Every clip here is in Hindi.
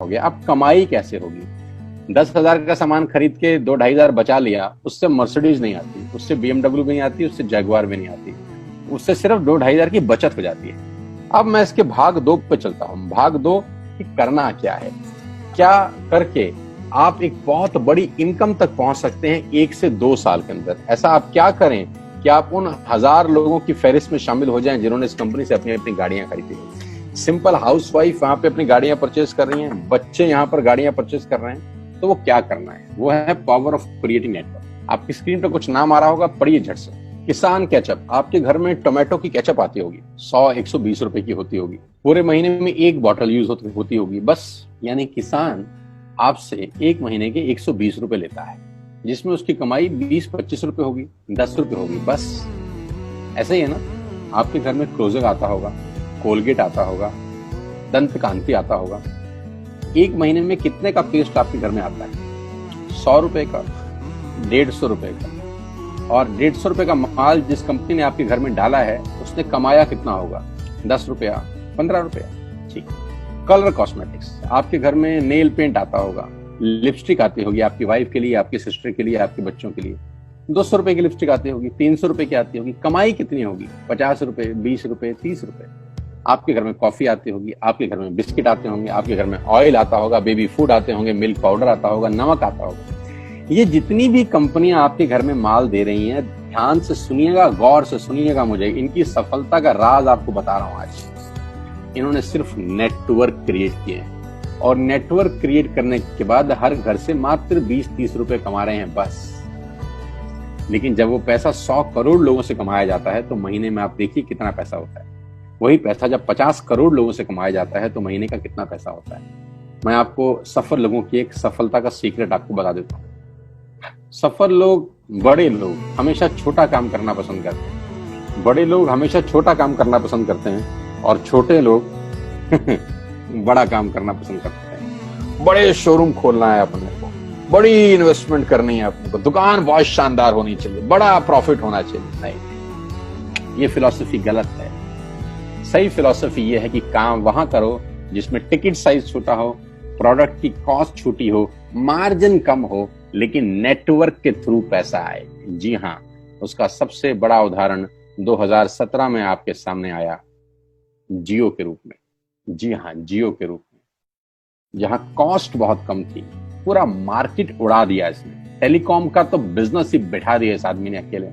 होगे, अब कमाई कैसे होगी? 10,000 का सामान खरीद के 2-2,500 बचा लिया, उससे मर्सिडीज नहीं आती, उससे BMW भी नहीं आती, उससे जैगवार भी नहीं आती, उससे सिर्फ 2-2,500 की बचत हो जाती है। अब मैं इसके भाग 2 पे चलता हूं। भाग 2 कि करना क्या है, क्या करके आप एक बहुत बड़ी इनकम तक पहुंच सकते हैं 1 से 2 साल के अंदर। ऐसा आप क्या करें कि आप उन 1000 लोगों की फहरिस्त में शामिल हो जाएं जिन्होंने इस कंपनी से अपनी अपनी गाड़ियां खरीदी हैं। सिंपल हाउसवाइफ वहां पे अपनी गाड़ियां परचेज कर रही हैं, बच्चे यहां पर गाड़ियां परचेज कर रहे हैं। तो वो क्या करना है, वो है पावर ऑफ क्रिएटिंग नेटवर्क। आपकी स्क्रीन पर कुछ नाम आ रहा होगा, पढ़िए झट से। किसान केचप, आपके घर में टोमेटो की केचप आती होगी, 100-120 रुपए की होती होगी, पूरे महीने में 1 बॉटल यूज होती होगी बस। यानी किसान आपसे 1 महीने के 120 रुपए लेता है, जिसमें उसकी कमाई 20-25 रुपए होगी, 10 रुपए होगी बस। ऐसे ही है ना, आपके घर में क्लोजर आता होगा, कोलगेट आता होगा, दंत कांति आता होगा। 1 महीने में कितने का पेस्ट आपके घर में आता है? 100 रुपए का, 150 रुपए का। और 150 रुपए का माल जिस कंपनी ने आपके घर में डाला है, उसने कमाया कितना होगा? 10 रुपया, 15 रुपया। ठीक। कलर कॉस्मेटिक्स, आपके घर में नेल पेंट आता होगा, लिपस्टिक आती होगी आपकी वाइफ के लिए, आपकी सिस्टर के लिए, आपके बच्चों के लिए। 200 रुपए की लिपस्टिक आती होगी, 300 रुपए की आती होगी। कमाई कितनी होगी? 50 रुपए, 20 रुपए, 30 रुपए। आपके घर में कॉफी आती होगी, आपके घर में बिस्किट आते होंगे, आपके घर में ऑयल आता होगा, बेबी फूड आते होंगे, मिल्क पाउडर आता होगा, नमक आता होगा। ये जितनी भी कंपनियां आपके घर में माल दे रही हैं, ध्यान से सुनिएगा, गौर से सुनिएगा मुझे, इनकी सफलता का राज आपको बता रहा हूं आज। इन्होंने सिर्फ नेटवर्क क्रिएट किए हैं, और नेटवर्क क्रिएट करने के बाद हर घर से मात्र 20-30 रुपए कमा रहे हैं बस। लेकिन जब वो पैसा 100 करोड़ लोगों से कमाया जाता है तो महीने में आप देखिए कितना पैसा होता है। वही पैसा जब 50 करोड़ लोगों से कमाया जाता है तो महीने का कितना पैसा होता है। मैं आपको सफल लोगों की एक सफलता का सीक्रेट आपको बता देता हूँ। सफल लोग, बड़े लोग हमेशा छोटा काम करना पसंद करते हैं, बड़े लोग हमेशा छोटा काम करना पसंद करते हैं, और छोटे लोग बड़ा काम करना पसंद करते हैं। बड़े शोरूम खोलना है अपने को, बड़ी इन्वेस्टमेंट करनी है अपने को, दुकान बहुत शानदार होनी चाहिए, बड़ा प्रॉफिट होना चाहिए। नहीं, ये फिलॉसफी गलत है। सही फिलॉसफी ये है कि काम वहां करो जिसमें टिकट साइज छोटा हो, प्रोडक्ट की कॉस्ट छोटी हो, मार्जिन कम हो, लेकिन नेटवर्क के थ्रू पैसा आए। जी हाँ, उसका सबसे बड़ा उदाहरण 2017 में आपके सामने आया, जियो के रूप में। जी हाँ, जियो के रूप में, जहां कॉस्ट बहुत कम थी, पूरा मार्केट उड़ा दिया इसने। टेलीकॉम का तो बिजनेस ही बैठा दिया इस आदमी ने अकेले।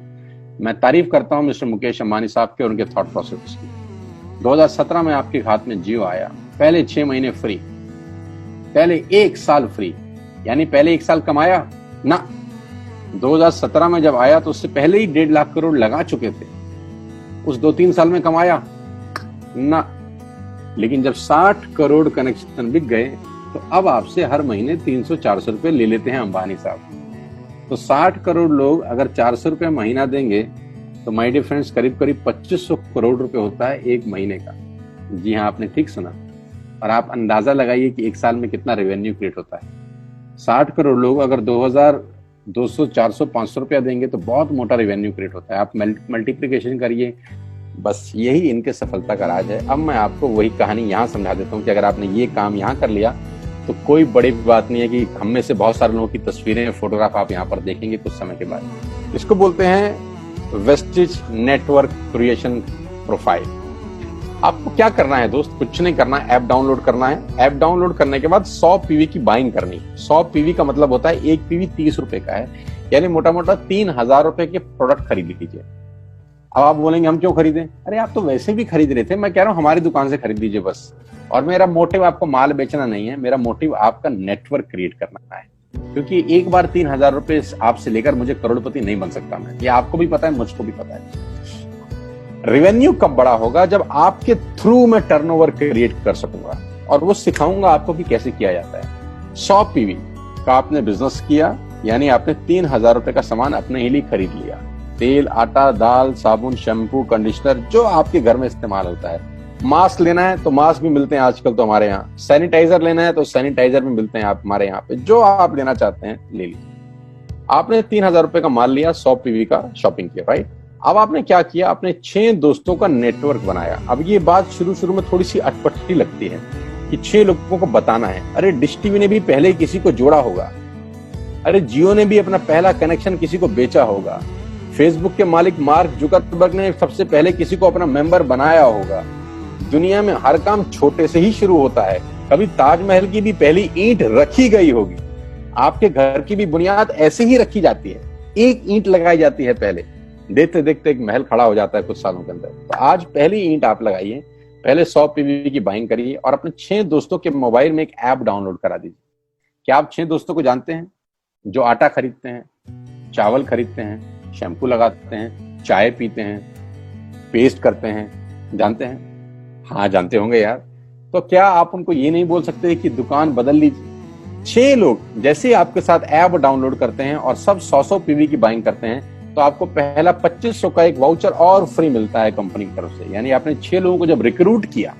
मैं तारीफ करता हूं मिस्टर मुकेश अंबानी साहब के और उनके थॉट प्रोसेस की। 2017 में आपके हाथ में जियो आया, पहले 6 महीने फ्री, पहले 1 साल फ्री। यानी पहले 1 साल कमाया ना। 2017 में जब आया तो उससे पहले ही 1.5 लाख करोड़ लगा चुके थे। उस 2-3 साल में कमाया ना। लेकिन जब 60 करोड़ कनेक्शन बिक गए तो अब आपसे हर महीने 300-400 रुपए ले लेते हैं अंबानी साहब। तो 60 करोड़ लोग अगर 400 रुपए महीना देंगे तो माय डियर फ्रेंड्स, करीब करीब 2500 करोड़ रुपए होता है 1 महीने का। जी हाँ, आपने ठीक सुना। और आप अंदाजा लगाइए कि 1 साल में कितना रेवेन्यू क्रिएट होता है। 60 करोड़ लोग अगर 2000, 200, 400, 500 रुपया देंगे तो बहुत मोटा रेवेन्यू क्रिएट होता है। आप मल्टीप्लिकेशन करिए, बस यही इनके सफलता का राज है। अब मैं आपको वही कहानी यहाँ समझा देता हूँ कि अगर आपने ये काम यहाँ कर लिया तो कोई बड़ी बात नहीं है कि हम में से बहुत सारे लोगों की तस्वीरें, फोटोग्राफ आप यहाँ पर देखेंगे कुछ समय के बाद। इसको बोलते हैं वेस्टेज नेटवर्क क्रिएशन प्रोफाइल। आपको क्या करना है दोस्त? कुछ नहीं करना है, ऐप डाउनलोड करना है। ऐप डाउनलोड करने के बाद 100 पीवी की बाइंग करनी। 100 पीवी का मतलब होता है 1 पीवी 30 रुपए का है, यानी मोटा मोटा 3000 रुपए के प्रोडक्ट खरीद लीजिए। अब आप बोलेंगे हम क्यों खरीदें? अरे आप तो वैसे भी खरीद रहे थे, मैं कह रहा हूं हमारी दुकान से खरीद लीजिए बस। और मेरा मोटिव आपको माल बेचना नहीं है, मेरा मोटिव आपका नेटवर्क क्रिएट करना है। क्योंकि एक बार 3000 रुपए आपसे लेकर मुझे करोड़पति नहीं बन सकता मैं, ये आपको भी पता है, मुझको भी पता है। रेवेन्यू कब बड़ा होगा? जब आपके थ्रू मैं टर्नओवर क्रिएट कर सकूंगा, और वो सिखाऊंगा आपको कि कैसे किया जाता है। 100 पीवी का आपने बिजनेस किया, यानी आपने 3000 रुपए का सामान अपने ही लिए खरीद लिया। तेल, आटा, दाल, साबुन, शैम्पू, कंडीशनर, जो आपके घर में इस्तेमाल होता है। मास्क लेना है तो मास्क भी मिलते हैं आजकल तो हमारे यहाँ। सैनिटाइजर लेना है तो सैनिटाइजर भी मिलते हैं आप हमारे यहाँ पे। जो आप लेना चाहते हैं ले लीजिए। आपने 3000 रुपए का माल लिया, 100 पीवी का शॉपिंग किया, राइट? अब आपने क्या किया? आपने 6 दोस्तों का नेटवर्क बनाया। अब ये बात शुरू शुरू में थोड़ी सी अटपटी लगती है, कि 6 लोगों को बताना है। अरे डिश टीवी ने भी पहले किसी को जोड़ा होगा, अरे जियो ने भी अपना पहला कनेक्शन किसी को बेचा होगा, फेसबुक के मालिक मार्क जुकरबर्ग ने सबसे पहले किसी को अपना मेंबर बनाया होगा। दुनिया में हर काम छोटे से ही शुरू होता है। कभी ताजमहल की भी पहली ईंट रखी गई होगी, आपके घर की भी बुनियाद ऐसे ही रखी जाती है, एक ईंट लगाई जाती है पहले, देखते देखते एक महल खड़ा हो जाता है कुछ सालों के अंदर। तो आज पहली ईंट आप लगाइए, पहले 100 पीवी की बाइंग करिए और अपने 6 दोस्तों के मोबाइल में एक ऐप डाउनलोड करा दीजिए। क्या आप 6 दोस्तों को जानते हैं जो आटा खरीदते हैं, चावल खरीदते हैं, शैम्पू लगाते हैं, चाय पीते हैं, पेस्ट करते हैं? जानते हैं? हाँ जानते होंगे यार। तो क्या आप उनको ये नहीं बोल सकते कि दुकान बदल लीजिए? 6 लोग जैसे आपके साथ ऐप डाउनलोड करते हैं और सब 100 पीवी की बाइंग करते हैं तो आपको पहला 2500 का एक वाउचर और फ्री मिलता है कंपनी की तरफ से। यानी आपने 6 लोगों को जब रिक्रूट किया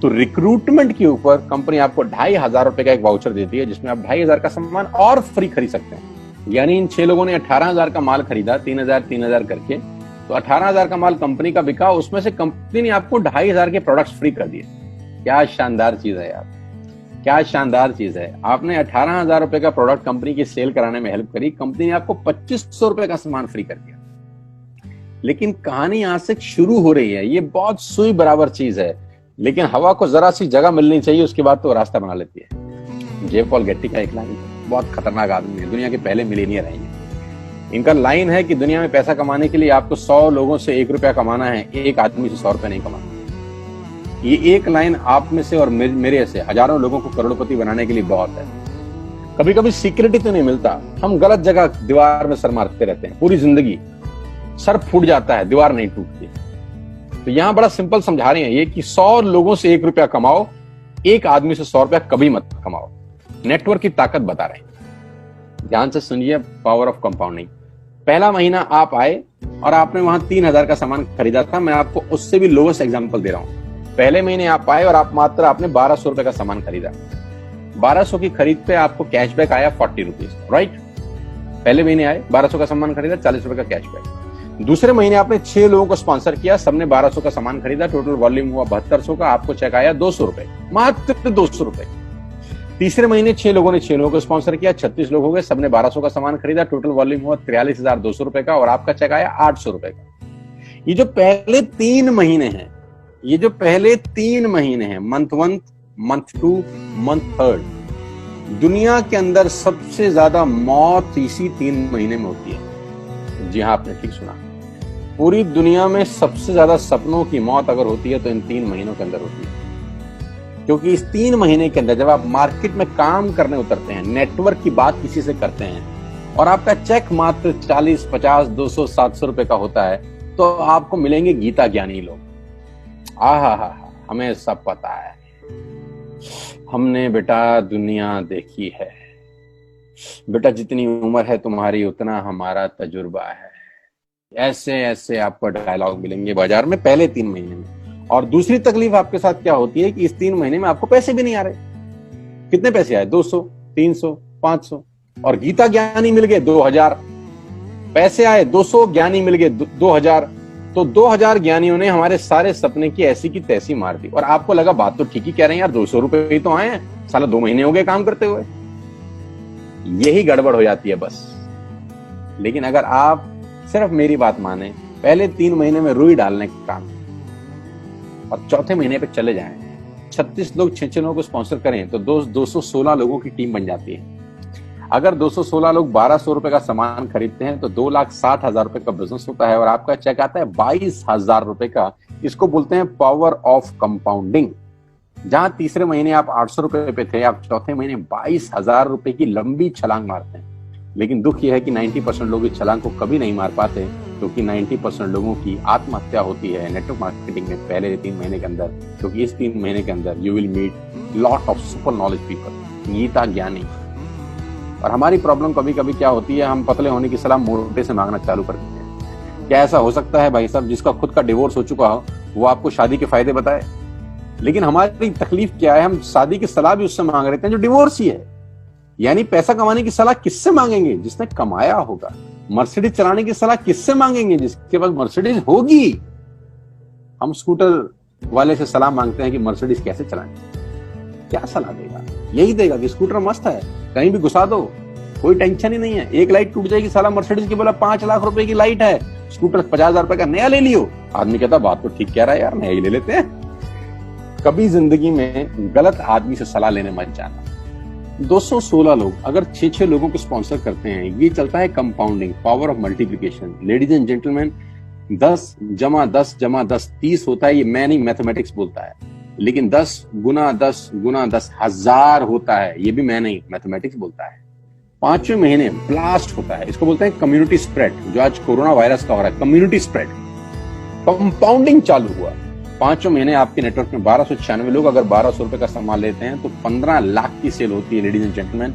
तो रिक्रूटमेंट के ऊपर कंपनी आपको 2500 रुपए का एक वाउचर देती है जिसमें आप 2500 का सामान और फ्री खरीद सकते हैं। यानी इन 6 लोगों ने 18,000 का माल खरीदा, 3,000 करके, तो 18,000 का माल कंपनी का बिका, उसमें से कंपनी ने आपको 2500 के प्रोडक्ट्स फ्री कर दिए। क्या शानदार चीज है यार, क्या शानदार चीज है। आपने 18,000 रुपए का प्रोडक्ट कंपनी की सेल कराने में हेल्प करी, कंपनी ने आपको 2500 रुपए का सामान फ्री कर दिया। लेकिन कहानी यहां से शुरू हो रही है। ये बहुत सुई बराबर चीज है, लेकिन हवा को जरा सी जगह मिलनी चाहिए, उसके बाद तो रास्ता बना लेती है। जे पॉल गेट्टी का एक लाइन, बहुत खतरनाक आदमी है, दुनिया के पहले मिलीनियर है। इनका लाइन है कि दुनिया में पैसा कमाने के लिए आपको 100 लोगों से 1 रुपया कमाना है, एक आदमी से 100 रुपया नहीं कमाना। ये एक लाइन आप में से और मेरे से हजारों लोगों को करोड़पति बनाने के लिए बहुत है। कभी कभी सिक्योरिटी तो नहीं मिलता, हम गलत जगह दीवार में सर मारते रहते हैं, पूरी जिंदगी सर फूट जाता है, दीवार नहीं टूटती। तो यहां बड़ा सिंपल समझा रहे हैं ये कि 100 लोगों से 1 रुपया कमाओ, एक आदमी से 100 रुपया कभी मत कमाओ। नेटवर्क की ताकत बता रहे हैं, ध्यान से सुनिए, पावर ऑफ कंपाउंडिंग। पहला महीना आप आए और आपने वहां 3,000 का सामान खरीदा था, मैं आपको उससे भी लोवेस्ट एग्जांपल दे रहा हूं। पहले महीने आप आए और आप मात्र आपने 1200 रुपए का सामान खरीदा, 1200 की खरीद पे आपको कैशबैक आया 40 रुपीज, राइट? पहले महीने आए, 1200 का सामान खरीदा, 40 रुपए का कैशबैक। दूसरे महीने आपने 6 लोगों को स्पॉन्सर किया, सबने 1200 का सामान खरीदा, टोटल वॉल्यूम हुआ 7200 का, आपको चेक आया 200 रुपए, मात्र 200 रुपए। तीसरे महीने 6 लोगों ने 6 लोगों को स्पॉन्सर किया, 36 लोग हो गए, सबने 1200 का सामान खरीदा, टोटल वॉल्यूम हुआ 43,200 रुपए का और आपका चेक आया 800 रुपए का। ये जो पहले 3 महीने हैं, ये जो पहले 3 महीने हैं, मंथ 1, मंथ 2, मंथ 3, दुनिया के अंदर सबसे ज्यादा मौत इसी 3 महीने में होती है। जी हाँ, आपने ठीक सुना, पूरी दुनिया में सबसे ज्यादा सपनों की मौत अगर होती है तो इन 3 महीनों के अंदर होती है। क्योंकि इस 3 महीने के अंदर जब आप मार्केट में काम करने उतरते हैं, नेटवर्क की बात किसी से करते हैं और आपका चेक मात्र 40, 50, 200, 700 रुपए का होता है, तो आपको मिलेंगे गीता ज्ञानी लोग। आहा, हमें सब पता है, हमने बेटा दुनिया देखी है, बेटा जितनी उम्र है तुम्हारी उतना हमारा तजुर्बा है। ऐसे ऐसे आपको डायलॉग मिलेंगे बाजार में पहले 3 महीने में। और दूसरी तकलीफ आपके साथ क्या होती है कि इस 3 महीने में आपको पैसे भी नहीं आ रहे। कितने पैसे आए? 200, 300, 500, और गीता ज्ञानी मिल गए 2000। पैसे आए 200, ज्ञानी मिल गए 2000, तो 2000 ज्ञानियों ने हमारे सारे सपने की ऐसी की तैसी मार दी। और आपको लगा बात तो ठीक ही कह रहे हैं यार, 200 रुपए ही तो आए हैं, साला 2 महीने हो गए काम करते हुए। यही गड़बड़ हो जाती है बस। लेकिन अगर आप सिर्फ मेरी बात माने, पहले 3 महीने में रुई डालने का काम और चौथे महीने पे चले जाएं, 36 लोग 6 लोगों को स्पॉन्सर करें तो 216 लोगों की टीम बन जाती है। अगर 216 लोग 1200 रुपए का सामान खरीदते हैं तो 2,60,000 रुपए का बिजनेस होता है और आपका चेक आता है 22,000 रुपए का। इसको बोलते हैं पावर ऑफ कंपाउंडिंग। जहां तीसरे महीने आप 800 रुपए पे थे, आप चौथे महीने 22,000 रुपए की लंबी छलांग मारते हैं। लेकिन दुख यह है कि 90% लोग इस छलांग को कभी नहीं मार पाते, क्योंकि 90% लोगों की आत्महत्या होती है नेटवर्क मार्केटिंग में पहले 3 महीने के अंदर। क्योंकि इस 3 महीने के अंदर you will meet lot of super knowledge people, Gita ज्ञानी। और हमारी प्रॉब्लम कभी कभी क्या होती है, हम पतले होने की सलाह मोटे से मांगना चालू कर देते हैं। क्या ऐसा हो सकता है भाई साहब, जिसका खुद का डिवोर्स हो चुका हो वो आपको शादी के फायदे बताए? लेकिन हमारी तकलीफ क्या है, हम शादी की सलाह भी उससे मांग रहे हैं जो डिवोर्स ही है। यानी पैसा कमाने की सलाह किससे मांगेंगे? जिसने कमाया होगा। मर्सिडीज चलाने की सलाह किससे मांगेंगे? जिसके पास मर्सिडीज होगी। हम स्कूटर वाले से सलाह मांगते हैं कि मर्सिडीज कैसे चलाएं। क्या सलाह देगा? यही देगा कि स्कूटर मस्त है, कहीं भी घुसा दो, कोई टेंशन ही नहीं है। एक लाइट टूट जाएगी, साला मर्सिडीज की बोला 5 लाख रुपए की लाइट है, स्कूटर 50,000 रुपए का नया ले लियो। आदमी कहता बात तो ठीक कह रहा है यार, नया ही ले लेते हैं। कभी जिंदगी में गलत आदमी से सलाह लेने मत जाना। 216 लोग अगर 6-6 लोगों को स्पॉन्सर करते हैं, ये चलता है compounding, power of multiplication. Ladies and gentleman, 10 जमा 10 जमा 10 30 होता है, ये मैं नहीं, मैथमेटिक्स बोलता है। लेकिन 10 गुना 10 गुना 10 1000 होता है, ये भी मैं नहीं, मैथमेटिक्स बोलता है। 5वें महीने ब्लास्ट होता है, इसको बोलते हैं कम्युनिटी स्प्रेड, जो आज कोरोना वायरस का हो रहा है, कम्युनिटी स्प्रेड। कंपाउंडिंग चालू हुआ, 5वें महीने आपके नेटवर्क में 1296 लोग अगर 1200 रुपए का सामान लेते हैं तो 15 लाख की सेल होती है लेडीज एंड जेंटलमैन,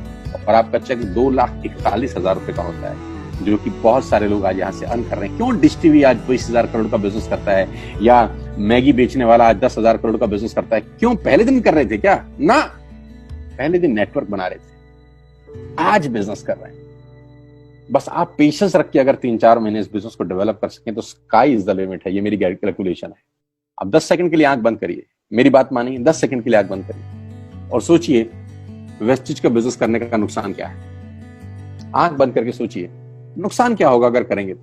और आपका चेक 2,41,000 रुपए का होता है, जो कि बहुत सारे लोग आज यहाँ से अर्न कर रहे हैं। क्यों डिश टीवी आज 20,000 करोड़ का बिजनेस करता है, या मैगी बेचने वाला आज 10,000 करोड़ का बिजनेस करता है? क्यों? पहले दिन कर रहे थे क्या? ना, पहले दिन नेटवर्क बना रहे थे, आज बिजनेस कर रहे हैं। बस आप पेशेंस रख के अगर 3-4 महीने इस बिजनेस को डेवलप कर सकें तो स्काई इज द लिमिट है। ये मेरी कैलकुलेशन है। आप 10 सेकंड के लिए आंख बंद करिए, मेरी बात मानिए, 10 सेकंड के लिए आंख बंद करिए और सोचिए वेस्टेज का बिजनेस करने का नुकसान क्या है। आंख बंद करके सोचिए नुकसान क्या होगा अगर करेंगे तो।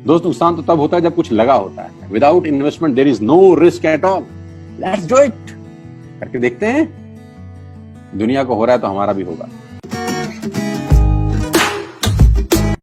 दोस्त, नुकसान तो तब होता है जब कुछ लगा होता है। Without investment there is no risk at all. Let's do it. करके देखते हैं, दुनिया को हो रहा है तो हमारा भी होगा।